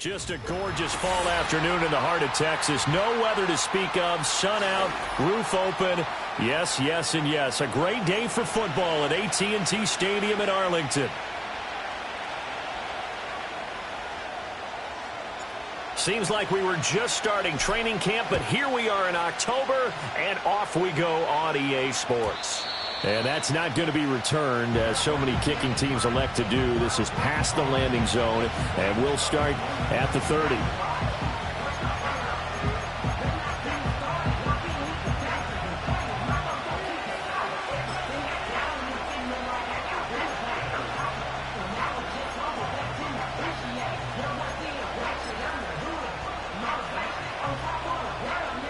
Just a gorgeous fall afternoon in the heart of Texas. No weather to speak of. Sun out, roof open. Yes, yes, and yes. A great day for football at AT&T Stadium in Arlington. Seems like we were just starting training camp, but here we are in October, and off we go on EA Sports. And that's not going to be returned, as so many kicking teams elect to do. This is past the landing zone, and we'll start at the 30.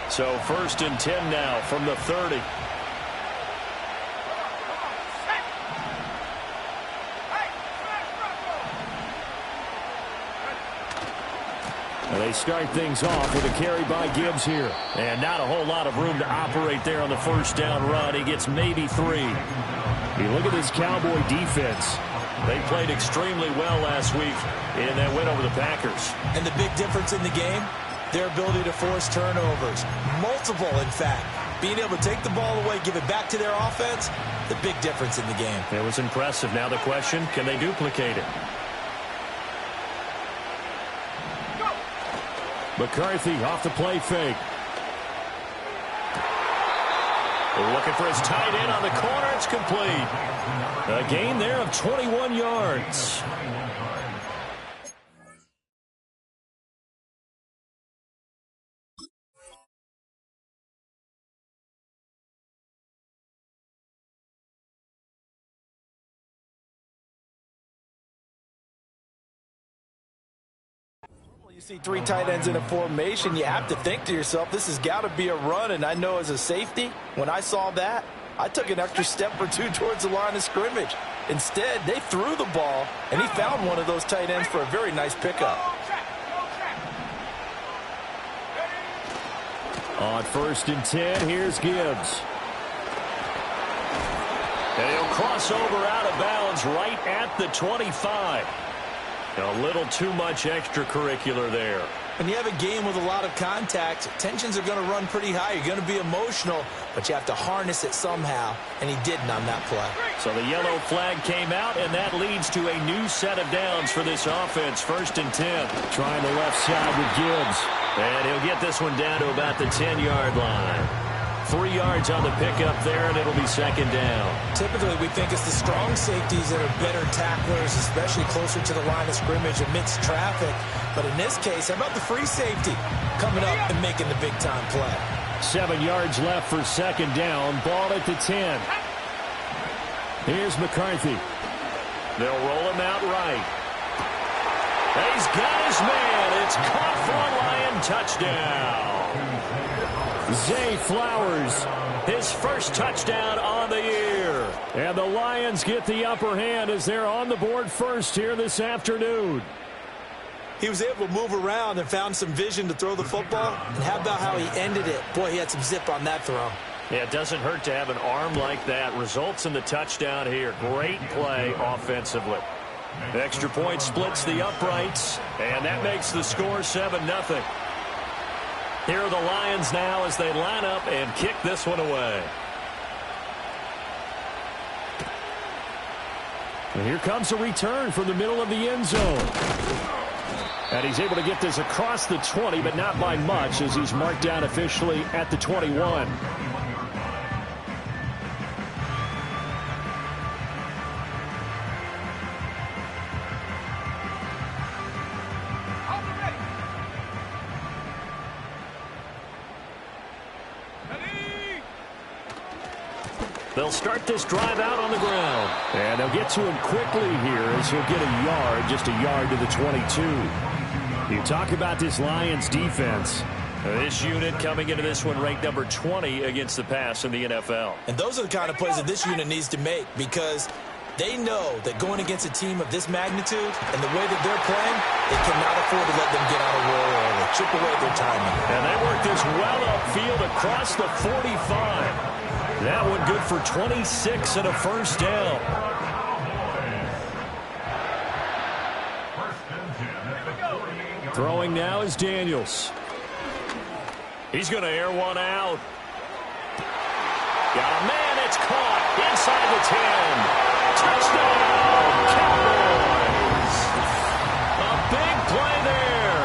So 1st and 10 now from the 30. And they start things off with a carry by Gibbs here. And not a whole lot of room to operate there on the first down run. He gets maybe 3. You look at this Cowboy defense. They played extremely well last week in that win over the Packers. And the big difference in the game, their ability to force turnovers. Multiple, in fact. Being able to take the ball away, give it back to their offense, the big difference in the game. It was impressive. Now the question, can they duplicate it? McCarthy off the play fake. Looking for his tight end on the corner. It's complete. A gain there of 21 yards. You see 3 tight ends in a formation, you have to think to yourself, this has got to be a run. And I know as a safety, when I saw that, I took an extra step or 2 towards the line of scrimmage. Instead, they threw the ball, and he found one of those tight ends for a very nice pickup. On 1st and 10, here's Gibbs. And he'll cross over out of bounds right at the 25. A little too much extracurricular there. When you have a game with a lot of contact, tensions are going to run pretty high. You're going to be emotional, but you have to harness it somehow, and he didn't on that play. So the yellow flag came out, and that leads to a new set of downs for this offense. 1st and 10. Trying the left side with Gibbs. And he'll get this one down to about the 10-yard line. 3 yards on the pickup there, and it'll be 2nd down. Typically, we think it's the strong safeties that are better tacklers, especially closer to the line of scrimmage amidst traffic. But in this case, how about the free safety coming up and making the big-time play? 7 yards left for 2nd down. Ball at the 10. Here's McCarthy. They'll roll him out right. He's got his man. It's caught for a Lion touchdown. Zay Flowers, his first touchdown on the year. And the Lions get the upper hand as they're on the board first here this afternoon. He was able to move around and found some vision to throw the football. And how about how he ended it? Boy, he had some zip on that throw. Yeah, it doesn't hurt to have an arm like that. Results in the touchdown here. Great play offensively. Extra point splits the uprights, and that makes the score 7-0. Here are the Lions now as they line up and kick this one away. And here comes a return from the middle of the end zone. And he's able to get this across the 20, but not by much, as he's marked down officially at the 21. They'll start this drive out on the ground. And they'll get to him quickly here as he'll get a yard, just a yard to the 22. You talk about this Lions defense. This unit coming into this one ranked number 20 against the pass in the NFL. And those are the kind of plays that this unit needs to make, because they know that going against a team of this magnitude and the way that they're playing, they cannot afford to let them get out of roll early, chip away at their timing. And they work this well upfield across the 45. That one good for 26 and a first down. Throwing now is Daniels. He's going to air one out. Got a man, it's caught inside the 10. Touchdown, Cowboys. A big play there.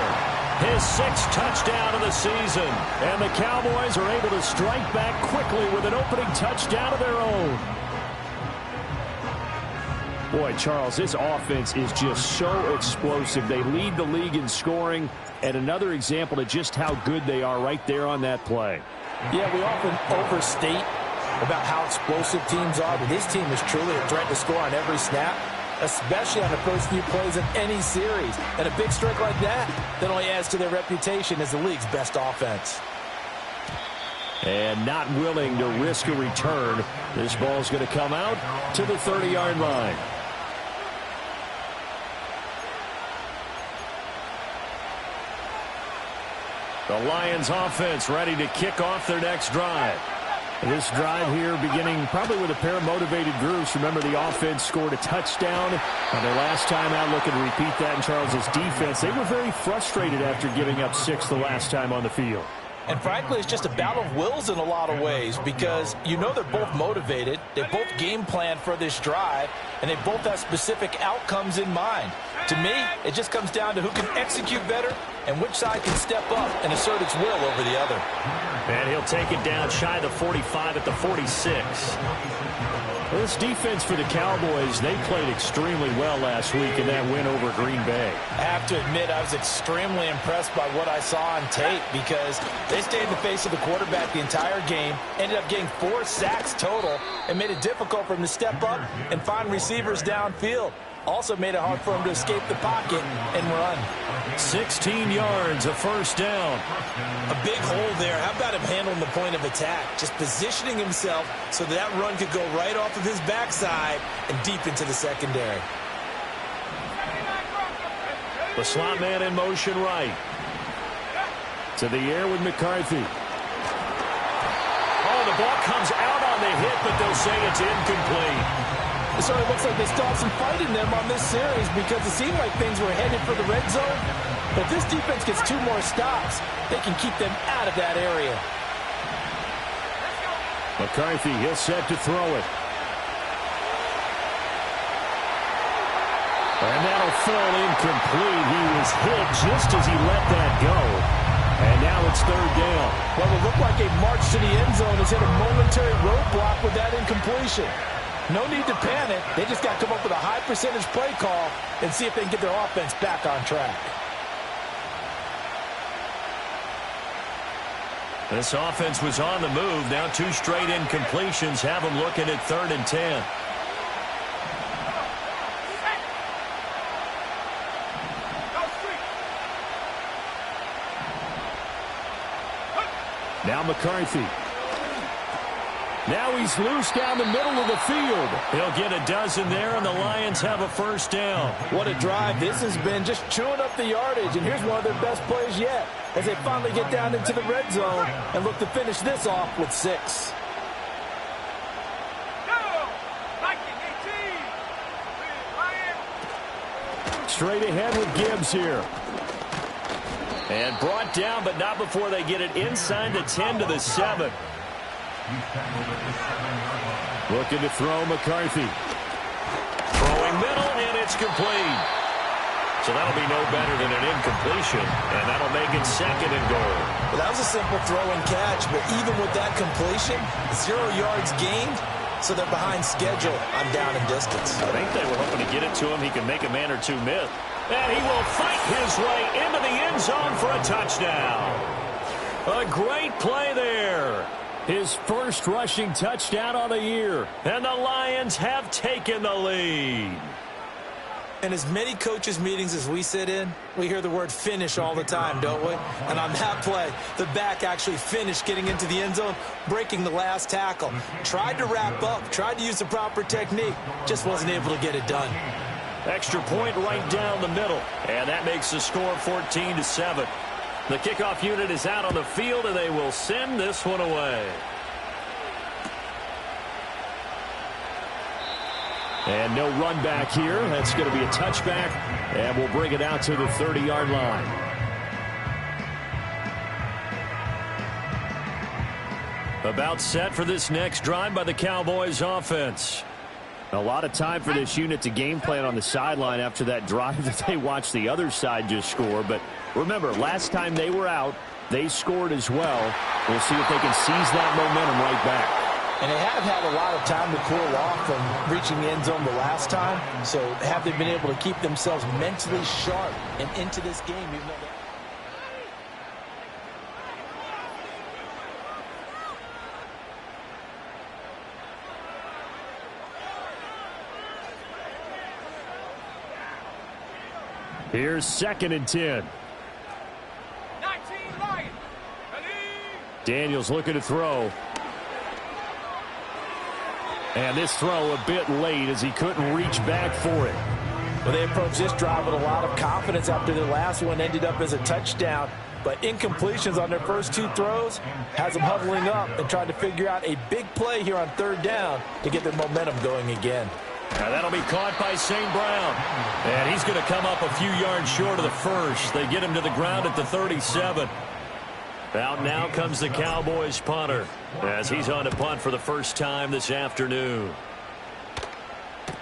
His 6th touchdown of the season. And the Cowboys are able to strike back quickly with an opening touchdown of their own. Boy, Charles, this offense is just so explosive. They lead the league in scoring, and another example of just how good they are right there on that play. Yeah, we often overstate about how explosive teams are, but this team is truly a threat to score on every snap, especially on the first few plays in any series. And a big strike like that only adds to their reputation as the league's best offense. And not willing to risk a return. This ball's going to come out to the 30-yard line. The Lions offense ready to kick off their next drive. This drive here beginning probably with a pair of motivated groups. Remember, the offense scored a touchdown on their last time out. Looking to repeat that in Charles's defense. They were very frustrated after giving up 6 the last time on the field. And frankly, it's just a battle of wills in a lot of ways because you know they're both motivated. They both game plan for this drive, and they both have specific outcomes in mind. To me, it just comes down to who can execute better and which side can step up and assert its will over the other. And he'll take it down shy of the 45 at the 46. Well, this defense for the Cowboys, they played extremely well last week in that win over Green Bay. I have to admit, I was extremely impressed by what I saw on tape because they stayed in the face of the quarterback the entire game, ended up getting 4 sacks total, and made it difficult for him to step up and find receivers downfield. Also made it hard for him to escape the pocket and run. 16 yards, a first down. A big hole there. How about him handling the point of attack? Just positioning himself so that run could go right off of his backside and deep into the secondary. The slot man in motion right. To the air with McCarthy. Oh, the ball comes out on the hit, but they'll say it's incomplete. It sort of looks like they still have some fight in them on this series because it seemed like things were headed for the red zone. But if this defense gets 2 more stops, they can keep them out of that area. McCarthy, he'll set to throw it. And that'll fall incomplete. He was hit just as he let that go. And now it's 3rd down. Well, it looked like a march to the end zone has hit a momentary roadblock with that incompletion. No need to panic. They just got to come up with a high percentage play call and see if they can get their offense back on track. This offense was on the move. Now 2 straight incompletions have them looking at 3rd and 10. Now McCarthy. Now he's loose down the middle of the field. He'll get a dozen there, and the Lions have a first down. What a drive this has been, just chewing up the yardage. And here's one of their best plays yet as they finally get down into the red zone and look to finish this off with 6. Straight ahead with Gibbs here. And brought down, but not before they get it inside the 10 to the 7. Looking to throw McCarthy. Throwing middle, and it's complete. So that'll be no better than an incompletion, and that'll make it 2nd and goal. Well, that was a simple throw and catch, but even with that completion, 0 yards gained, so they're behind schedule on down and distance. I think they were hoping to get it to him. He can make a man or 2 miss. And he will fight his way into the end zone for a touchdown. A great play there. His first rushing touchdown on the year. And the Lions have taken the lead. In as many coaches' meetings as we sit in, we hear the word finish all the time, don't we? And on that play, the back actually finished getting into the end zone, breaking the last tackle. Tried to wrap up, tried to use the proper technique, just wasn't able to get it done. Extra point right down the middle. And that makes the score 14 to 7. The kickoff unit is out on the field, and they will send this one away. And no run back here. That's going to be a touchback, and we'll bring it out to the 30-yard line. About set for this next drive by the Cowboys offense. A lot of time for this unit to game plan on the sideline after that drive that they watched the other side just score. But remember, last time they were out, they scored as well. We'll see if they can seize that momentum right back. And they have had a lot of time to cool off from reaching the end zone the last time. So have they been able to keep themselves mentally sharp and into this game, even though they... Here's 2nd and 10. 19 Lions. Daniels looking to throw. And this throw a bit late as he couldn't reach back for it. Well, they approached this drive with a lot of confidence after their last one ended up as a touchdown. But incompletions on their first 2 throws has them huddling up and trying to figure out a big play here on 3rd down to get their momentum going again. Now that'll be caught by St. Brown. And he's going to come up a few yards short of the first. They get him to the ground at the 37. Out now comes the Cowboys punter as he's on to punt for the first time this afternoon.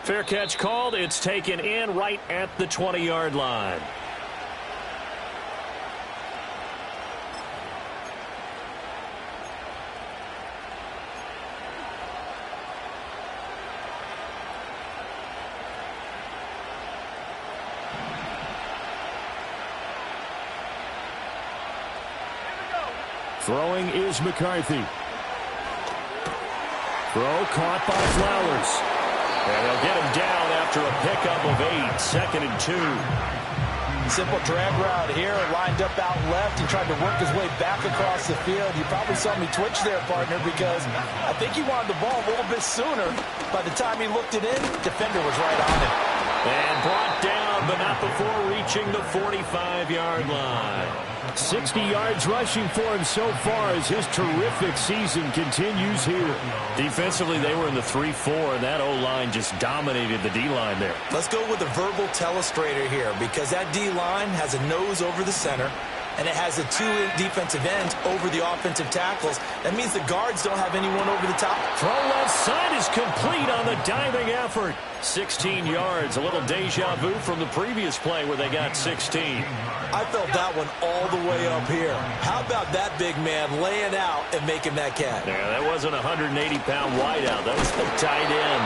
Fair catch called. It's taken in right at the 20-yard line. Throwing is McCarthy. Throw caught by Flowers. And they'll get him down after a pickup of 8. 2nd and 2. Simple drag route here, lined up out left. He tried to work his way back across the field. You probably saw me twitch there, partner, because I think he wanted the ball a little bit sooner. By the time he looked it in, defender was right on him. And brought down, but not before reaching the 45-yard line. 60 yards rushing for him so far as his terrific season continues here. Defensively, they were in the 3-4, and that O-line just dominated the D-line there. Let's go with a verbal telestrator here, because that D-line has a nose over the center, and it has the 2 defensive ends over the offensive tackles. That means the guards don't have anyone over the top. Throw left side is complete on the diving effort. 16 yards, a little deja vu from the previous play where they got 16. I felt that one all the way up here. How about that big man laying out and making that catch? Yeah, that wasn't a 180-pound wideout. That was the tight end.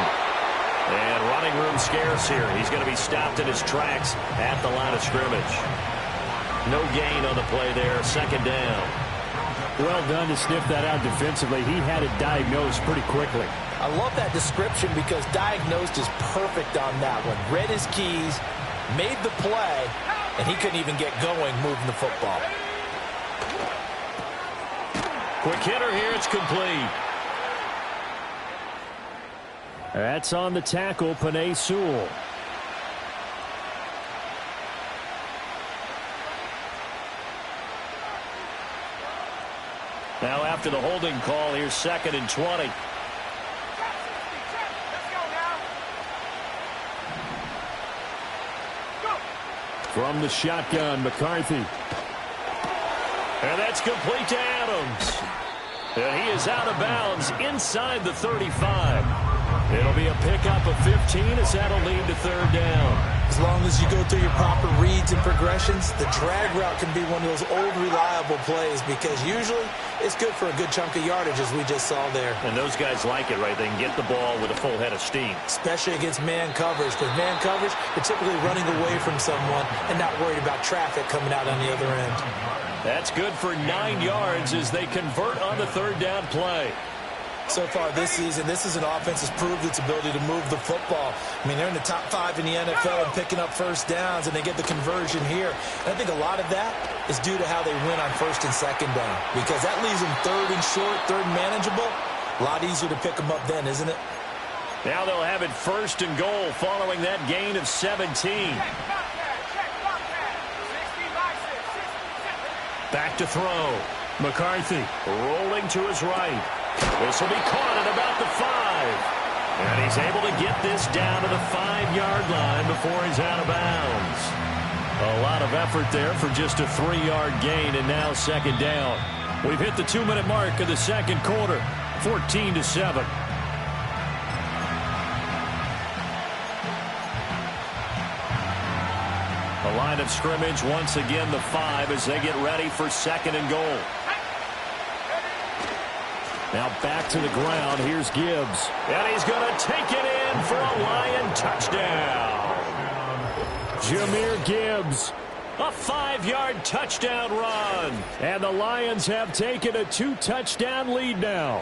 And running room scarce here. He's going to be stopped in his tracks at the line of scrimmage. No gain on the play there. 2nd down. Well done to sniff that out defensively. He had it diagnosed pretty quickly. I love that description because diagnosed is perfect on that one. Read his keys, made the play, and he couldn't even get going moving the football. Quick hitter here. It's complete. That's on the tackle, Penei Sewell. Now after the holding call, here's 2nd and 20. From the shotgun, McCarthy. And that's complete to Adams. And he is out of bounds inside the 35. It'll be a pickup of 15 as that'll lead to 3rd down. As long as you go through your proper reads and progressions, the drag route can be one of those old reliable plays because usually it's good for a good chunk of yardage as we just saw there. And those guys like it, right? They can get the ball with a full head of steam. Especially against man coverage, because man coverage, you're typically running away from someone and not worried about traffic coming out on the other end. That's good for 9 yards as they convert on the 3rd down play. So far this season, this is an offense that's proved its ability to move the football. I mean, they're in the top 5 in the NFL and picking up first downs, and they get the conversion here. And I think a lot of that is due to how they win on 1st and 2nd down, because that leaves them 3rd and short, 3rd and manageable. A lot easier to pick them up then, isn't it? Now they'll have it 1st and goal following that gain of 17. Back to throw. McCarthy rolling to his right. This will be caught at about the 5. And he's able to get this down to the 5-yard line before he's out of bounds. A lot of effort there for just a 3-yard gain, and now 2nd down. We've hit the 2-minute mark of the second quarter, 14-7. The line of scrimmage once again the 5 as they get ready for second and goal. Now back to the ground. Here's Gibbs. And he's going to take it in for a Lion touchdown. Jahmyr Gibbs. A 5-yard touchdown run. And the Lions have taken a 2-touchdown lead now.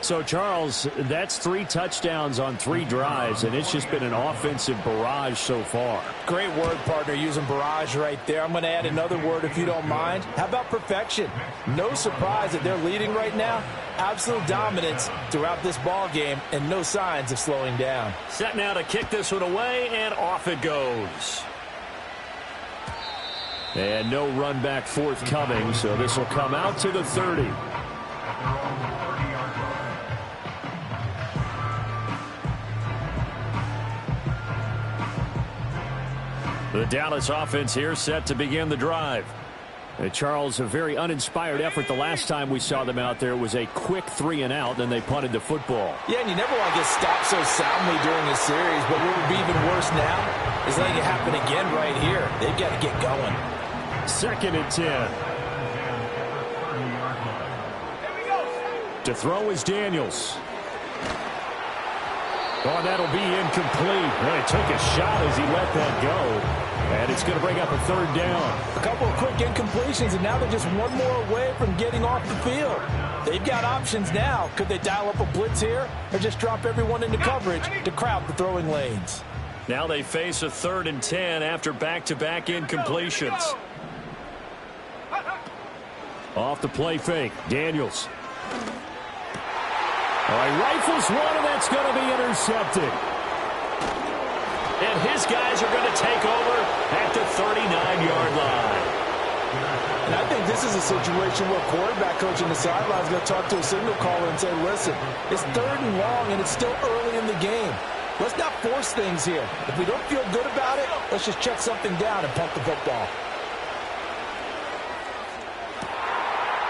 So, Charles, that's 3 touchdowns on 3 drives, and it's just been an offensive barrage so far. Great word, partner, using barrage right there. I'm going to add another word if you don't mind. How about perfection? No surprise that they're leading right now. Absolute dominance throughout this ball game and no signs of slowing down. Set now to kick this one away, and off it goes. And no run back forthcoming, so this will come out to the 30. The Dallas offense here set to begin the drive. Charles, a very uninspired effort the last time we saw them out there. It was a quick 3-and-out, then they punted the football. Yeah, and you never want to get stopped so soundly during a series, but what would be even worse now is letting it happen again right here. They've got to get going. 2nd and 10. To throw is Daniels. Oh, that'll be incomplete. Well, he took a shot as he let that go. And it's going to bring up a 3rd down. A couple of quick incompletions, and now they're just one more away from getting off the field. They've got options now. Could they dial up a blitz here or just drop everyone into coverage to crowd the throwing lanes? Now they face a 3rd and 10 after back-to-back incompletions. Off the play fake, Daniels. All right, rifles one, and that's going to be intercepted. And his guys are going to take over at the 39-yard line. And I think this is a situation where quarterback coach in the sideline is going to talk to a signal caller and say, listen, it's 3rd and long, and it's still early in the game. Let's not force things here. If we don't feel good about it, let's just check something down and punt the football.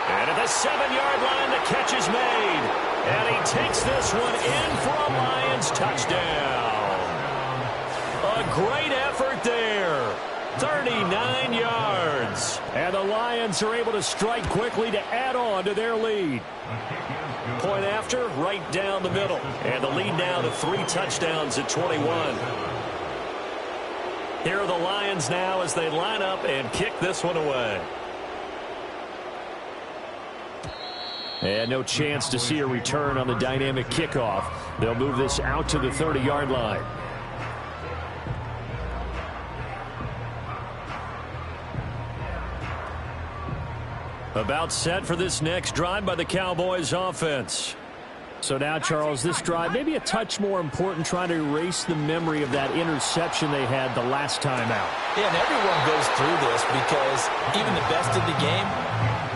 And at the 7-yard line, the catch is made. And he takes this one in for a Lions touchdown. A great effort there. 39 yards. And the Lions are able to strike quickly to add on to their lead. Point after, right down the middle. And the lead now to 3 touchdowns at 21. Here are the Lions now as they line up and kick this one away. And no chance to see a return on the dynamic kickoff. They'll move this out to the 30-yard line. About set for this next drive by the Cowboys offense. So now, Charles, this drive maybe a touch more important, trying to erase the memory of that interception they had the last time out. Yeah, and everyone goes through this because even the best of the game,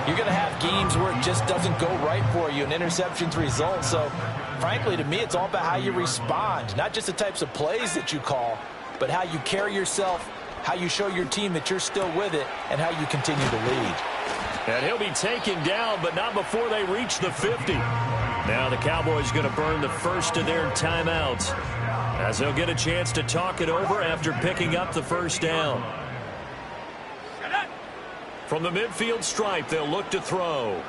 you're going to have games where it just doesn't go right for you and interceptions result. So, frankly, to me, it's all about how you respond, not just the types of plays that you call, but how you carry yourself, how you show your team that you're still with it, and how you continue to lead. And he'll be taken down, but not before they reach the 50. Now the Cowboys going to burn the first of their timeouts as they'll get a chance to talk it over after picking up the first down. From the midfield stripe, they'll look to throw.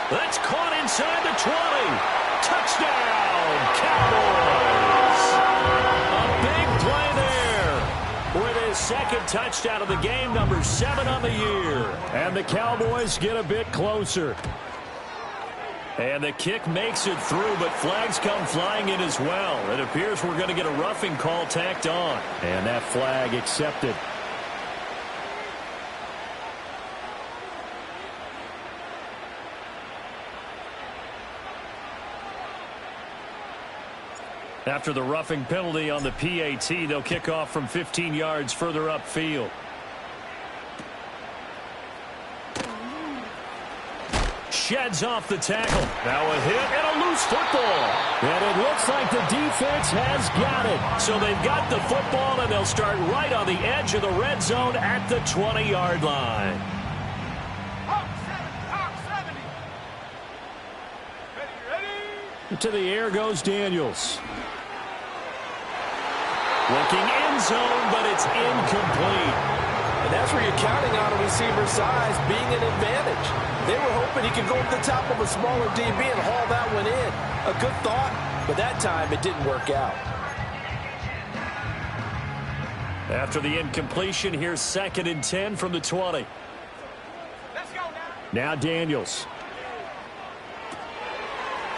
That's caught inside the 20. Touchdown, Cowboys. A big play there with his 2nd touchdown of the game, number 7 on the year. And the Cowboys get a bit closer. And the kick makes it through, but flags come flying in as well. It appears we're going to get a roughing call tacked on. And that flag accepted. After the roughing penalty on the PAT, they'll kick off from 15 yards further upfield. Sheds off the tackle. Now a hit and a loose football. And it looks like the defense has got it. So they've got the football, and they'll start right on the edge of the red zone at the 20-yard line. To the air goes Daniels. Looking end zone, but it's incomplete. And that's where you're counting on a receiver's size being an advantage. They were hoping he could go over the top of a smaller DB and haul that one in. A good thought, but that time it didn't work out. After the incompletion, here's 2nd and 10 from the 20. Let's go now Daniels.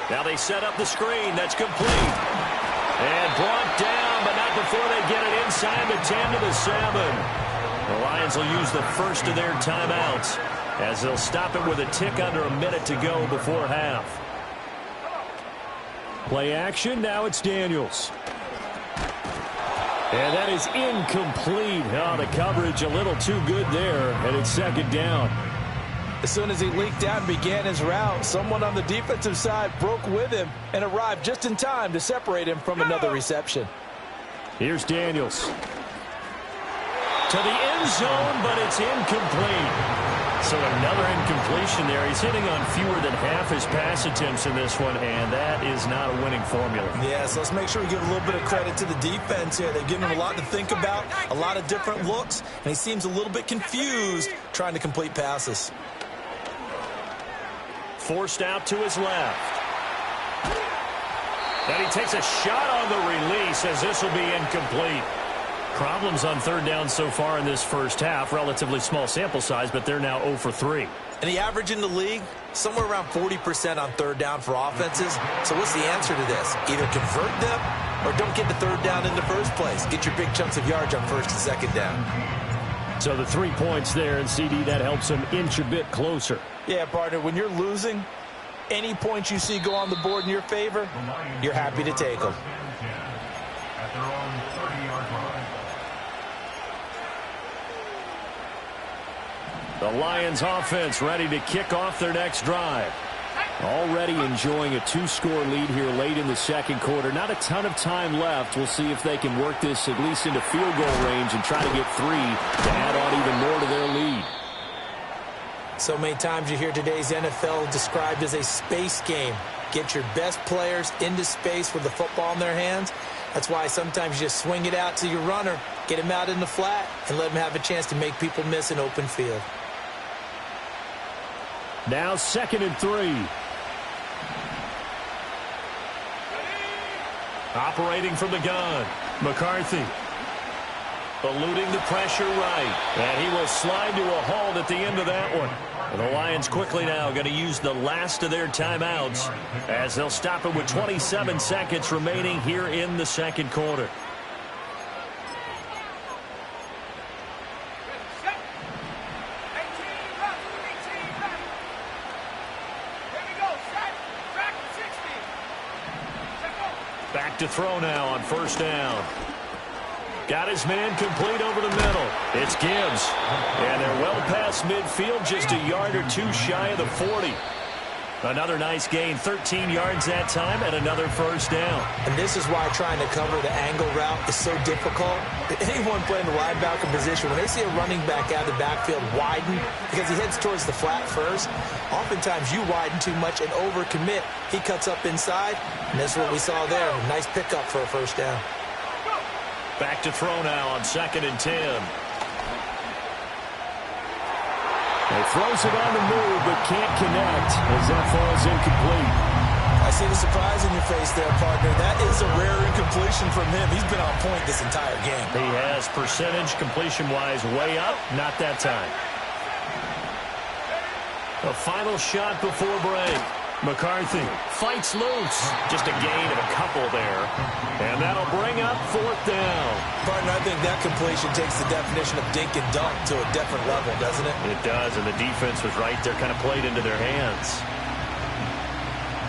Now they set up the screen. That's complete. And brought down, but not before they get it inside the 10 to the 7. The Lions will use the first of their timeouts as they'll stop it with a tick under a minute to go before half. Play action. Now it's Daniels. And that is incomplete. Oh, the coverage a little too good there, and it's 2nd down. As soon as he leaked out and began his route, someone on the defensive side broke with him and arrived just in time to separate him from another reception. Here's Daniels. To the end zone, but it's incomplete. So another incompletion there. He's hitting on fewer than half his pass attempts in this one, and that is not a winning formula. Yeah, so let's make sure we give a little bit of credit to the defense here. They've given him a lot to think about, a lot of different looks, and he seems a little bit confused trying to complete passes. Forced out to his left. And he takes a shot on the release as this will be incomplete. Problems on 3rd down so far in this first half. Relatively small sample size, but they're now 0 for 3. And the average in the league, somewhere around 40% on 3rd down for offenses. So what's the answer to this? Either convert them or don't get the 3rd down in the first place. Get your big chunks of yards on 1st and 2nd down. So the 3 points there, and CD, that helps him inch a bit closer. Yeah, partner, when you're losing, any points you see go on the board in your favor, you're happy to take them. At their own 30-yard line. The Lions offense ready to kick off their next drive. Already enjoying a 2-score lead here late in the 2nd quarter. Not a ton of time left. We'll see if they can work this at least into field goal range and try to get 3 to add on even more to their lead. So many times you hear today's NFL described as a space game. Get your best players into space with the football in their hands. That's why sometimes you just swing it out to your runner, get him out in the flat, and let him have a chance to make people miss an open field. Now 2nd and 3. Operating from the gun, McCarthy. Eluding the pressure right. And he will slide to a halt at the end of that one. And the Lions quickly now going to use the last of their timeouts as they'll stop it with 27 seconds remaining here in the 2nd quarter. Back to throw now on 1st down. Got his man complete over the middle. It's Gibbs. And they're well past midfield, just a yard or 2 shy of the 40. Another nice gain, 13 yards that time, and another 1st down. And this is why trying to cover the angle route is so difficult. Anyone playing the linebacker position, when they see a running back out of the backfield widen, because he heads towards the flat first, oftentimes you widen too much and overcommit. He cuts up inside, and that's what we saw there. Nice pickup for a 1st down. Back to throw now on 2nd and 10. He throws it on the move, but can't connect as that falls incomplete. I see the surprise in your face there, partner. That is a rare incompletion from him. He's been on point this entire game. He has percentage completion-wise way up. Not that time. A final shot before break. McCarthy fights loose. Just a gain of a couple there. And that'll bring up 4th down. Partner, I think that completion takes the definition of dink and dunk to a different level, doesn't it? It does, and the defense was right there, kind of played into their hands.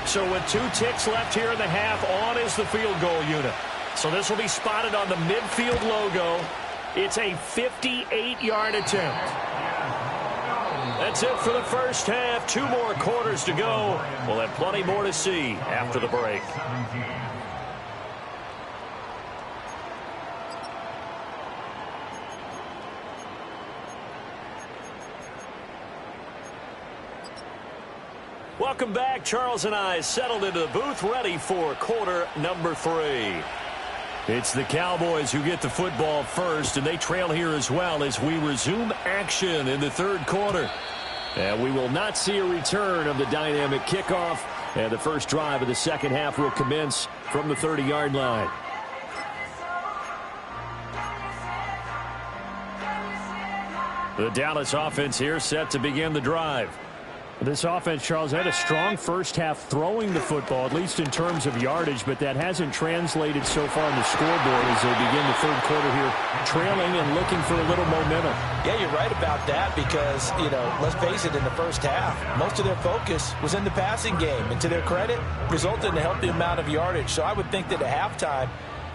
So with 2 ticks left here in the half, on is the field goal unit. So this will be spotted on the midfield logo. It's a 58-yard attempt. That's it for the first half. 2 more quarters to go. We'll have plenty more to see after the break. Welcome back. Charles and I settled into the booth, ready for quarter number 3. It's the Cowboys who get the football first, and they trail here as well as we resume action in the third quarter. And we will not see a return of the dynamic kickoff, and the first drive of the second half will commence from the 30-yard line. The Dallas offense here set to begin the drive. This offense, Charles, had a strong first half throwing the football, at least in terms of yardage, but that hasn't translated so far on the scoreboard as they begin the third quarter here, trailing and looking for a little momentum. Yeah, you're right about that because, let's face it, in the first half, most of their focus was in the passing game. And to their credit, resulted in a healthy amount of yardage. So I would think that at halftime,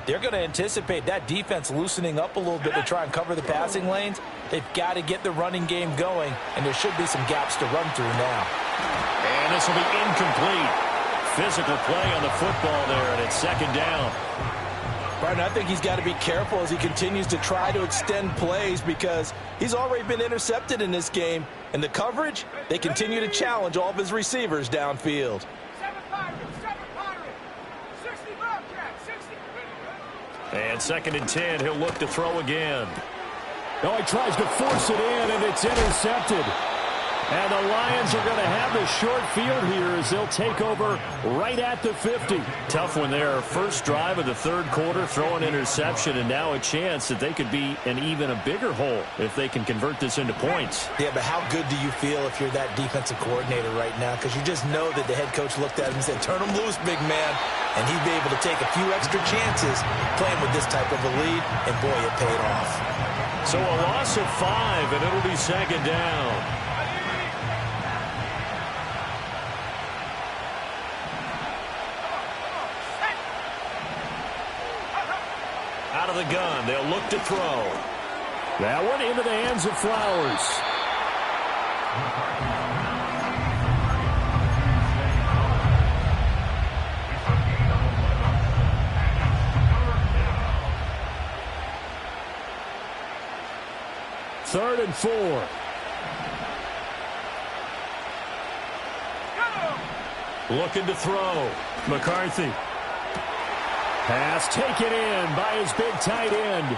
they're going to anticipate that defense loosening up a little bit to try and cover the passing lanes. They've got to get the running game going, and there should be some gaps to run through now. And this will be incomplete. Physical play on the football there, and it's second down. Brian, I think he's got to be careful as he continues to try to extend plays because he's already been intercepted in this game. And the coverage, they continue to challenge all of his receivers downfield. And second and 10, he'll look to throw again. Oh, he tries to force it in, and it's intercepted. And the Lions are going to have the short field here as they'll take over right at the 50. Tough one there. First drive of the third quarter, throw an interception, and now a chance that they could be in even a bigger hole if they can convert this into points. Yeah, but how good do you feel if you're that defensive coordinator right now? Because you just know that the head coach looked at him and said, turn him loose, big man. And he'd be able to take a few extra chances playing with this type of a lead, and boy, it paid off. So a loss of 5, and it'll be second down. Out of the gun, they'll look to throw. That one into the hands of Flowers. Third and 4. Looking to throw. McCarthy. Pass taken in by his big tight end.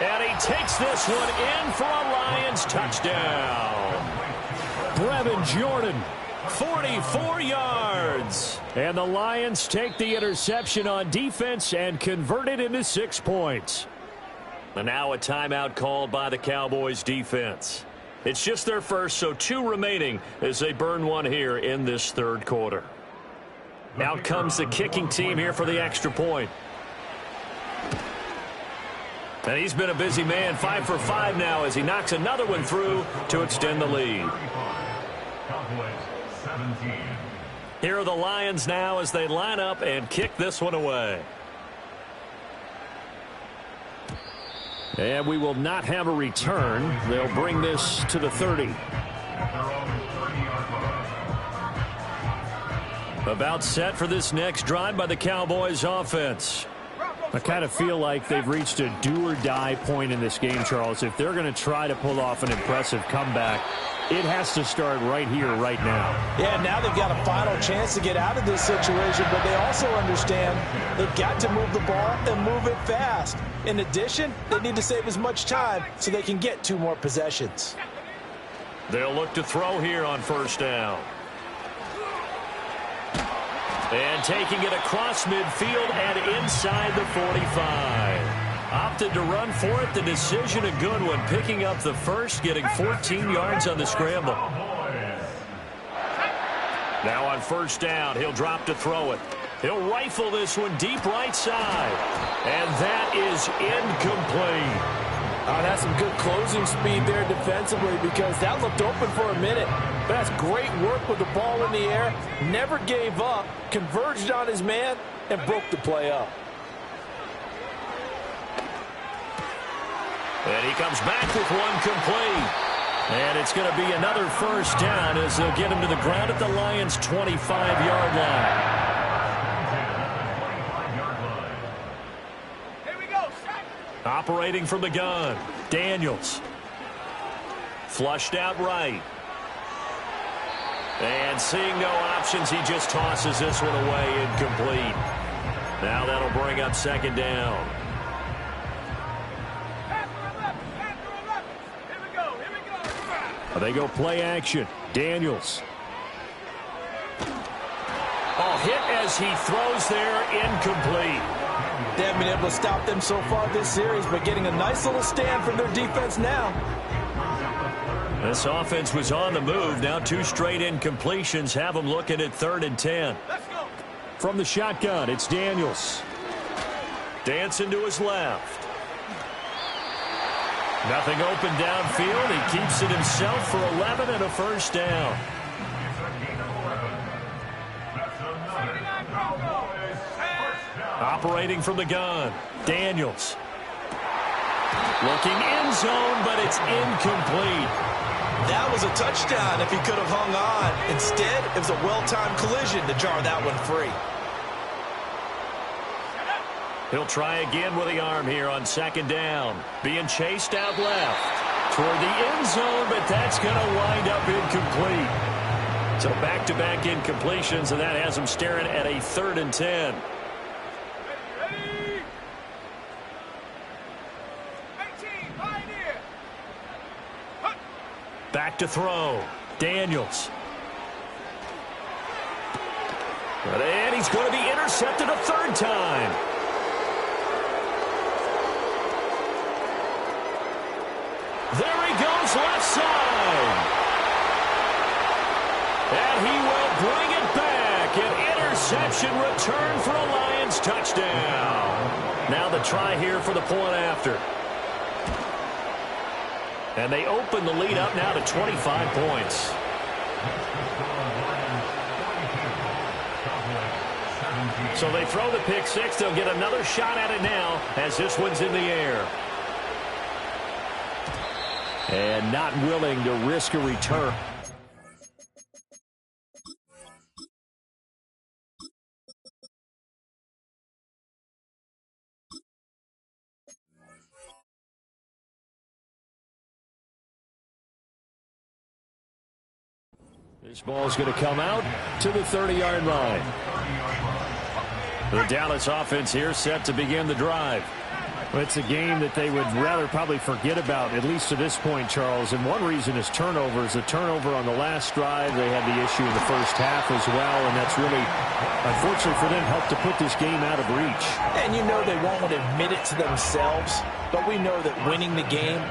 And he takes this one in for a Lions touchdown. Brevin Jordan. 44 yards. And the Lions take the interception on defense and convert it into 6 points. And now a timeout called by the Cowboys defense. It's just their first, so 2 remaining as they burn one here in this third quarter. Out comes the kicking team here for the extra point. And he's been a busy man, 5 for 5 now as he knocks another one through to extend the lead. Here are the Lions now as they line up and kick this one away. And we will not have a return. They'll bring this to the 30. About set for this next drive by the Cowboys offense. I kind of feel like they've reached a do-or-die point in this game, Charles. If they're going to try to pull off an impressive comeback, it has to start right here, right now. Yeah, now they've got a final chance to get out of this situation, but they also understand they've got to move the ball and move it fast. In addition, they need to save as much time so they can get 2 more possessions. They'll look to throw here on first down. And taking it across midfield and inside the 45. Opted to run for it. The decision a good one. Picking up the first, getting 14 yards on the scramble. Now on first down, he'll drop to throw it. He'll rifle this one deep right side. And that is incomplete. Oh, that's some good closing speed there defensively because that looked open for a minute. But that's great work with the ball in the air. Never gave up, converged on his man, and broke the play up. And he comes back with one complete. And it's going to be another first down as they'll get him to the ground at the Lions' 25-yard line. Operating from the gun, Daniels. Flushed out right. And seeing no options, he just tosses this one away, incomplete. Now that'll bring up second down. They go play action. Daniels. Oh, hit as he throws there, incomplete. They haven't been able to stop them so far this series, but getting a nice little stand from their defense now. This offense was on the move. Now 2 straight incompletions have them looking at 3rd and 10. Let's go. From the shotgun, it's Daniels. Dancing to his left. Nothing open downfield. He keeps it himself for 11 and a first down. Operating from the gun, Daniels. Looking end zone, but it's incomplete. That was a touchdown if he could have hung on. Instead, it was a well-timed collision to jar that one free. He'll try again with the arm here on second down. Being chased out left toward the end zone, but that's going to wind up incomplete. So back-to-back incompletions, and that has him staring at a 3rd and 10. Back to throw. Daniels. And he's going to be intercepted a 3rd time. There he goes left side. And he will bring it back. An interception return for a Lions touchdown. Now the try here for the point after. And they open the lead up now to 25 points. So they throw the pick 6. They'll get another shot at it now as this one's in the air. And not willing to risk a return. This ball's going to come out to the 30-yard line. The Dallas offense here set to begin the drive. Well, it's a game that they would rather probably forget about, at least to this point, Charles. And one reason is turnovers. A turnover on the last drive. They had the issue in the first half as well, and that's really, unfortunately for them, helped to put this game out of reach. And you know they won't admit it to themselves, but we know that winning the game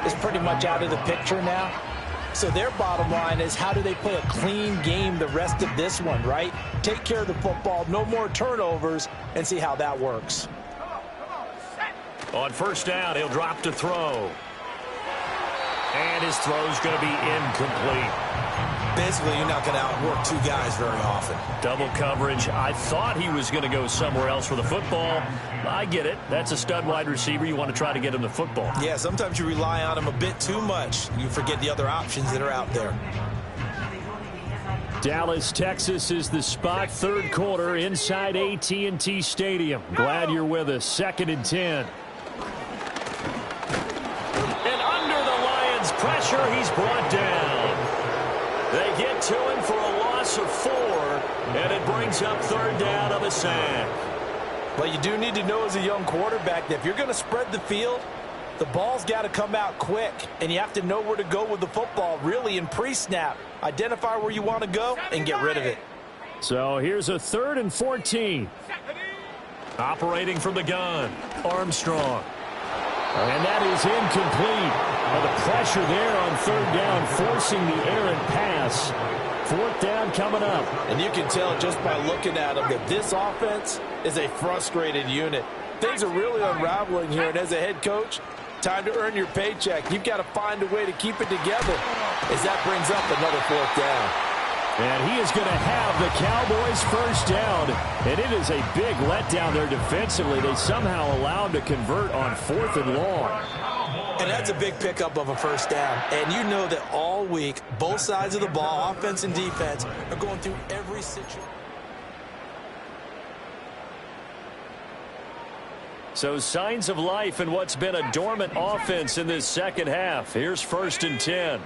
is pretty much out of the picture now. So their bottom line is, how do they play a clean game the rest of this one, right? Take care of the football, no more turnovers, and see how that works. On first down, he'll drop to throw. And his throw's going to be incomplete. Basically, you're not going to outwork 2 guys very often. Double coverage. I thought he was going to go somewhere else for the football. I get it. That's a stud wide receiver. You want to try to get him the football. Yeah, sometimes you rely on him a bit too much. You forget the other options that are out there. Dallas, Texas is the spot. 3rd quarter inside AT&T Stadium. Glad you're with us. 2nd and 10. And under the Lions' pressure, he's brought down. They get to him for a loss of 4, and it brings up 3rd down of a sack. But you do need to know as a young quarterback that if you're going to spread the field, the ball's got to come out quick, and you have to know where to go with the football, really, in pre-snap. Identify where you want to go and get rid of it. So here's a 3rd and 14. Operating from the gun, Armstrong. And that is incomplete. The pressure there on 3rd down, forcing the errant pass. 4th down coming up. And you can tell just by looking at them that this offense is a frustrated unit. Things are really unraveling here, and as a head coach, time to earn your paycheck. You've got to find a way to keep it together as that brings up another 4th down. And he is going to have the Cowboys' first down. And it is a big letdown there defensively. They somehow allowed to convert on 4th and long. And that's a big pickup of a first down. And you know that all week, both sides of the ball, offense and defense, are going through every situation. So signs of life in what's been a dormant offense in this second half. Here's 1st and 10.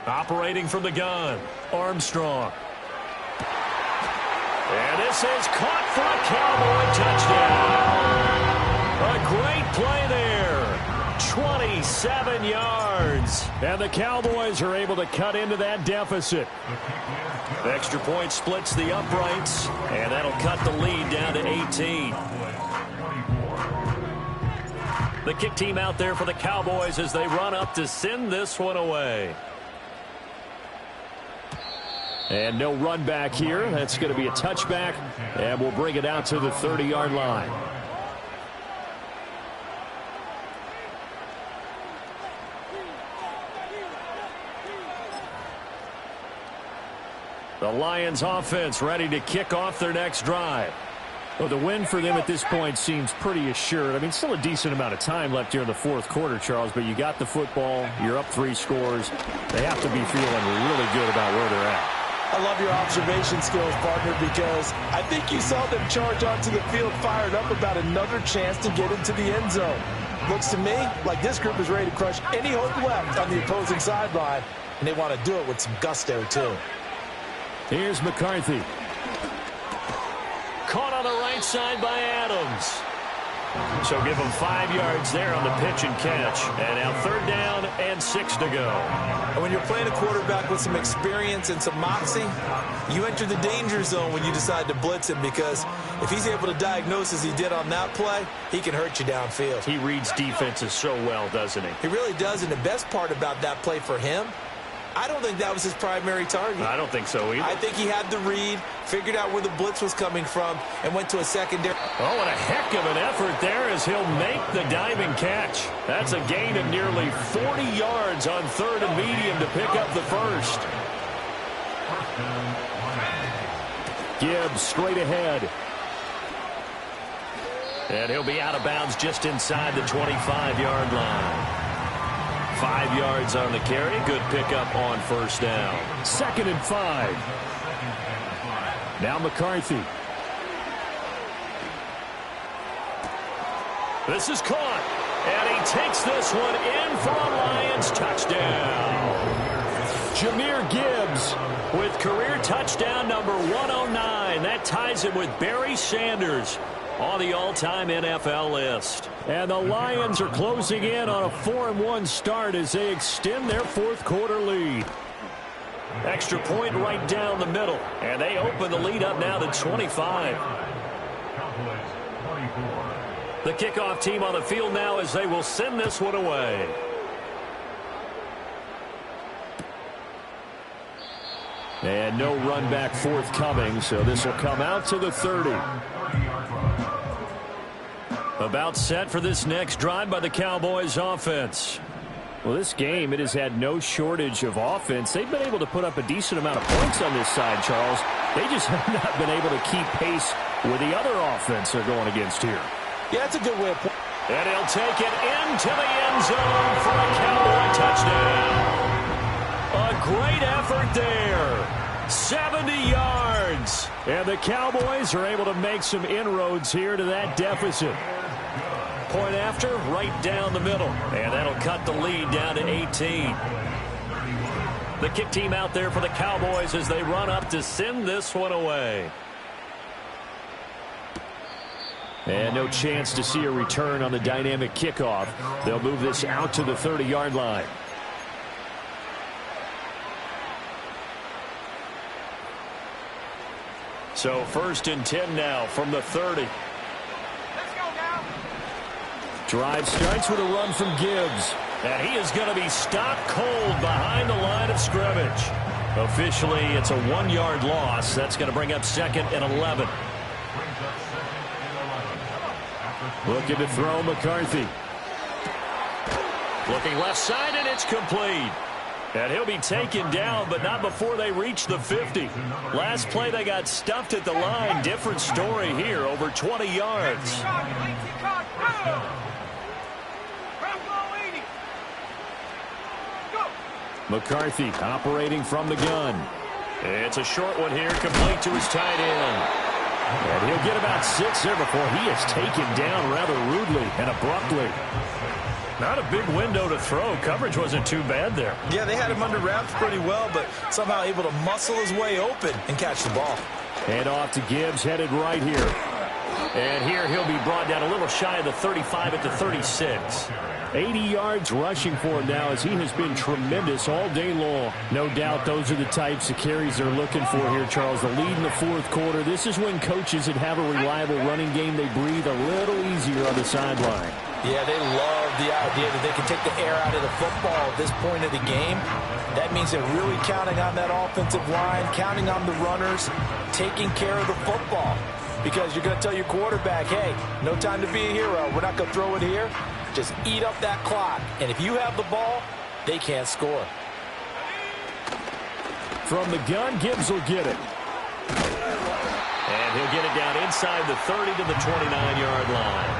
Operating from the gun, Armstrong. And this is caught for a Cowboy touchdown. A great play there. 27 yards. And the Cowboys are able to cut into that deficit. The extra point splits the uprights, and that'll cut the lead down to 18. The kick team out there for the Cowboys as they run up to send this one away. And no run back here. That's going to be a touchback, and we'll bring it out to the 30-yard line. The Lions offense ready to kick off their next drive. Well, the win for them at this point seems pretty assured. I mean, still a decent amount of time left here in the fourth quarter, Charles, but you got the football. You're up 3 scores. They have to be feeling really good about where they're at. I love your observation skills, partner, because I think you saw them charge onto the field fired up about another chance to get into the end zone. Looks to me like this group is ready to crush any hope left on the opposing sideline, and they want to do it with some gusto, too. Here's McCarthy. Caught on the right side by Adams. So give him 5 yards there on the pitch and catch. And now 3rd down and 6 to go. And when you're playing a quarterback with some experience and some moxie, you enter the danger zone when you decide to blitz him, because if he's able to diagnose as he did on that play, he can hurt you downfield. He reads defenses so well, doesn't he? He really does, and the best part about that play for him, I don't think that was his primary target. I don't think so either. I think he had the read, figured out where the blitz was coming from, and went to a secondary. Oh, and a heck of an effort there as he'll make the diving catch. That's a gain of nearly 40 yards on 3rd and medium to pick up the first. Gibbs straight ahead. And he'll be out of bounds just inside the 25-yard line. 5 yards on the carry. Good pickup on 1st down. 2nd and 5. Now McCarthy. This is caught. And he takes this one in for a Lions touchdown. Jahmyr Gibbs with career touchdown number 109. That ties him with Barry Sanders on the all-time NFL list. And the Lions are closing in on a 4-1 start as they extend their 4th quarter lead. Extra point right down the middle. And they open the lead up now to 25. The kickoff team on the field now as they will send this one away. And no run back forthcoming, so this will come out to the 30. About set for this next drive by the Cowboys offense. Well, this game, it has had no shortage of offense. They've been able to put up a decent amount of points on this side, Charles. They just have not been able to keep pace with the other offense they're going against here. Yeah, that's a good way of putting it. And he'll take it into the end zone for a Cowboy touchdown. A great effort there. 70 yards. And the Cowboys are able to make some inroads here to that deficit. Point after, right down the middle. And that'll cut the lead down to 18. The kick team out there for the Cowboys as they run up to send this one away. And no chance to see a return on the dynamic kickoff. They'll move this out to the 30-yard line. So 1st and 10 now from the 30. Let's go now. Drive starts with a run from Gibbs. And he is going to be stopped cold behind the line of scrimmage. Officially, it's a 1-yard loss. That's going to bring up 2nd and 11. Looking to throw McCarthy. Looking left side, and it's complete. And he'll be taken down, but not before they reach the 50. Last play, they got stuffed at the line. Different story here, over 20 yards. McCarthy operating from the gun. It's a short one here, complete to his tight end. And he'll get about 6 there before he is taken down rather rudely and abruptly. Not a big window to throw. Coverage wasn't too bad there. Yeah, they had him under wraps pretty well, but somehow able to muscle his way open and catch the ball. And off to Gibbs, headed right here. And here he'll be brought down a little shy of the 35 at the 36. 80 yards rushing for him now as he has been tremendous all day long. No doubt those are the types of carries they're looking for here, Charles. The lead in the fourth quarter. This is when coaches that have a reliable running game, they breathe a little easier on the sideline. Yeah, they love the idea that they can take the air out of the football at this point of the game. That means they're really counting on that offensive line, counting on the runners, taking care of the football. Because you're going to tell your quarterback, hey, no time to be a hero. We're not going to throw it here. Just eat up that clock. And if you have the ball, they can't score. From the gun, Gibbs will get it. And he'll get it down inside the 30 to the 29-yard line.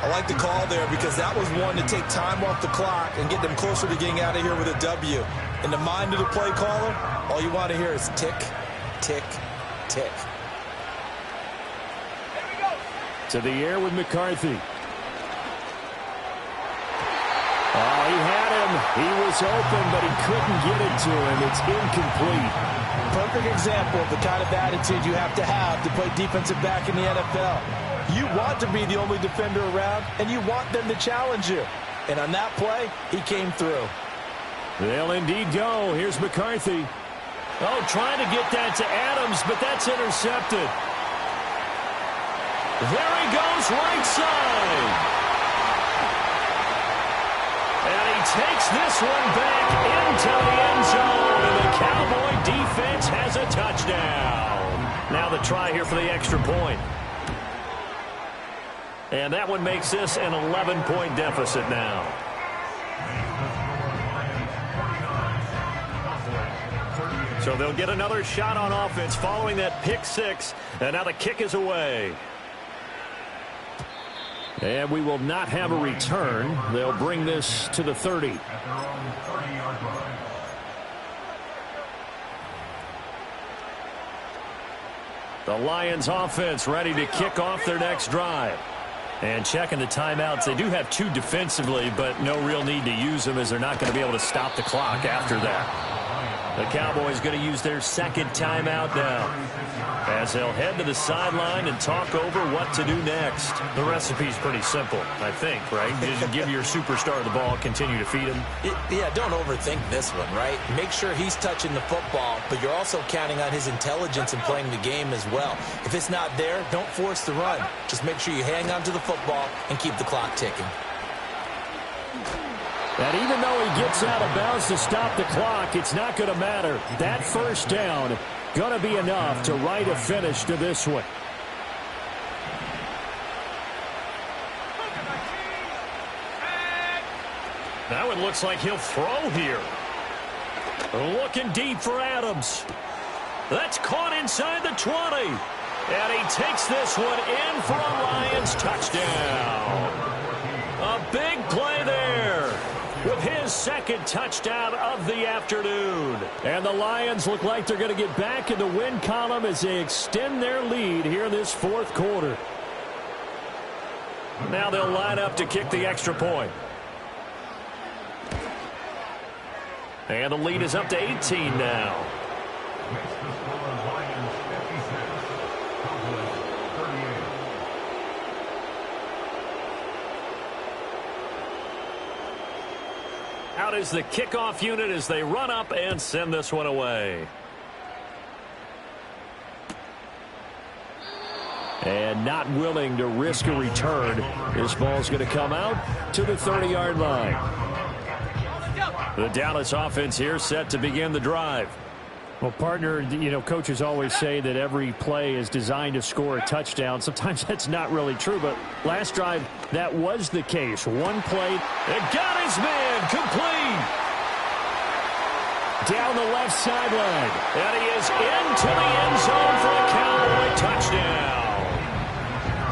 I like the call there because that was one to take time off the clock and get them closer to getting out of here with a W. In the mind of the play caller, all you want to hear is tick, tick, tick. To the air with McCarthy. Oh, he had him. He was open, but he couldn't get it to him. It's incomplete. Perfect example of the kind of attitude you have to play defensive back in the NFL. You want to be the only defender around, and you want them to challenge you. And on that play, he came through. They'll indeed go. Here's McCarthy. Oh, trying to get that to Adams, but that's intercepted. There he goes, right side. And he takes this one back into the end zone, and the Cowboy defense has a touchdown. Now the try here for the extra point. And that one makes this an 11-point deficit now. So they'll get another shot on offense following that pick six, and now the kick is away. And we will not have a return. They'll bring this to the 30. The Lions offense ready to kick off their next drive. And checking the timeouts, they do have two defensively, but no real need to use them as they're not going to be able to stop the clock after that. The Cowboys going to use their second timeout now as they'll head to the sideline and talk over what to do next. The recipe's pretty simple, I think, right? Just give your superstar the ball, continue to feed him. Yeah, don't overthink this one, right? Make sure he's touching the football, but you're also counting on his intelligence in playing the game as well. If it's not there, don't force the run. Just make sure you hang on to the football and keep the clock ticking. And even though he gets out of bounds to stop the clock, it's not going to matter. That first down going to be enough to write a finish to this one. Now it looks like he'll throw here. Looking deep for Adams. That's caught inside the 20. And he takes this one in for a Lions touchdown. A big play there with his second touchdown of the afternoon. And the Lions look like they're going to get back in the win column as they extend their lead here in this fourth quarter. Now they'll line up to kick the extra point. And the lead is up to 18 now. Out is the kickoff unit as they run up and send this one away. And not willing to risk a return. This ball's going to come out to the 30-yard line. The Dallas offense here set to begin the drive. Well, partner, you know, coaches always say that every play is designed to score a touchdown. Sometimes that's not really true, but last drive, that was the case. One play. It got his man complete. Down the left sideline. And he is into the end zone for a Cowboy touchdown.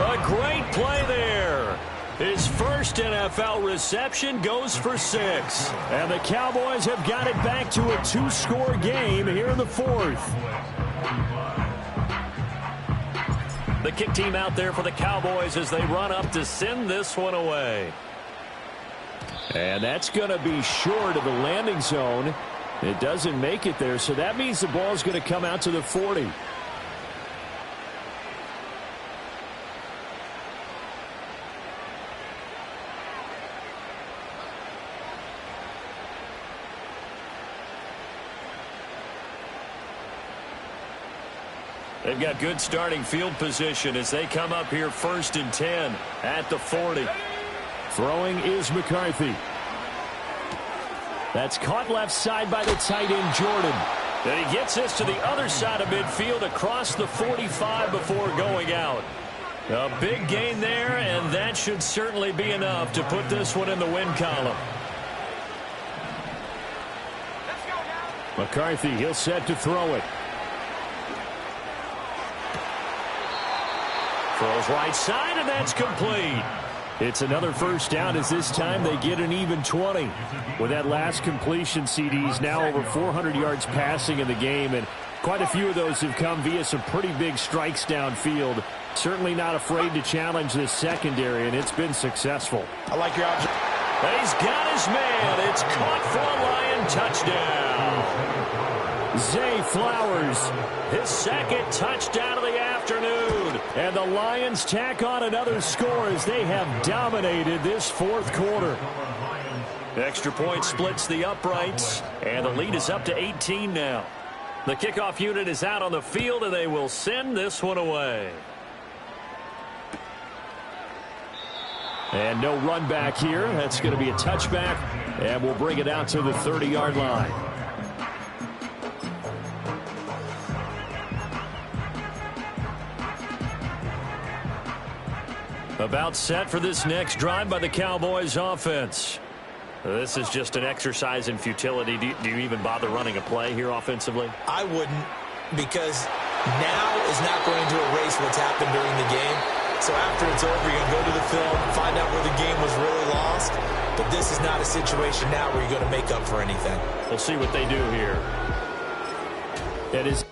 A great play there. His first NFL reception goes for 6. And the Cowboys have got it back to a 2-score game here in the fourth. The kick team out there for the Cowboys as they run up to send this one away. And that's going to be short of the landing zone. It doesn't make it there, so that means the ball is going to come out to the 40. They've got good starting field position as they come up here 1st and 10 at the 40. Throwing is McCarthy. That's caught left side by the tight end, Jordan. Then he gets this to the other side of midfield across the 45 before going out. A big gain there, and that should certainly be enough to put this one in the win column. McCarthy, he'll set to throw it. Throws right side, and that's complete. It's another first down as this time they get an even 20. With that last completion, CD's now over 400 yards passing in the game, and quite a few of those have come via some pretty big strikes downfield. Certainly not afraid to challenge this secondary, and it's been successful. I like your object. He's got his man. It's caught for a Lion touchdown. Zay Flowers, his second touchdown of the afternoon. And the Lions tack on another score as they have dominated this fourth quarter. Extra point splits the uprights, and the lead is up to 18 now. The kickoff unit is out on the field, and they will send this one away. And no run back here. That's going to be a touchback, and we'll bring it out to the 30-yard line. About set for this next drive by the Cowboys offense. This is just an exercise in futility. Do you even bother running a play here offensively? I wouldn't, because now is not going to erase what's happened during the game. So after it's over, you're going to go to the film, find out where the game was really lost. But this is not a situation now where you're going to make up for anything. We'll see what they do here. It is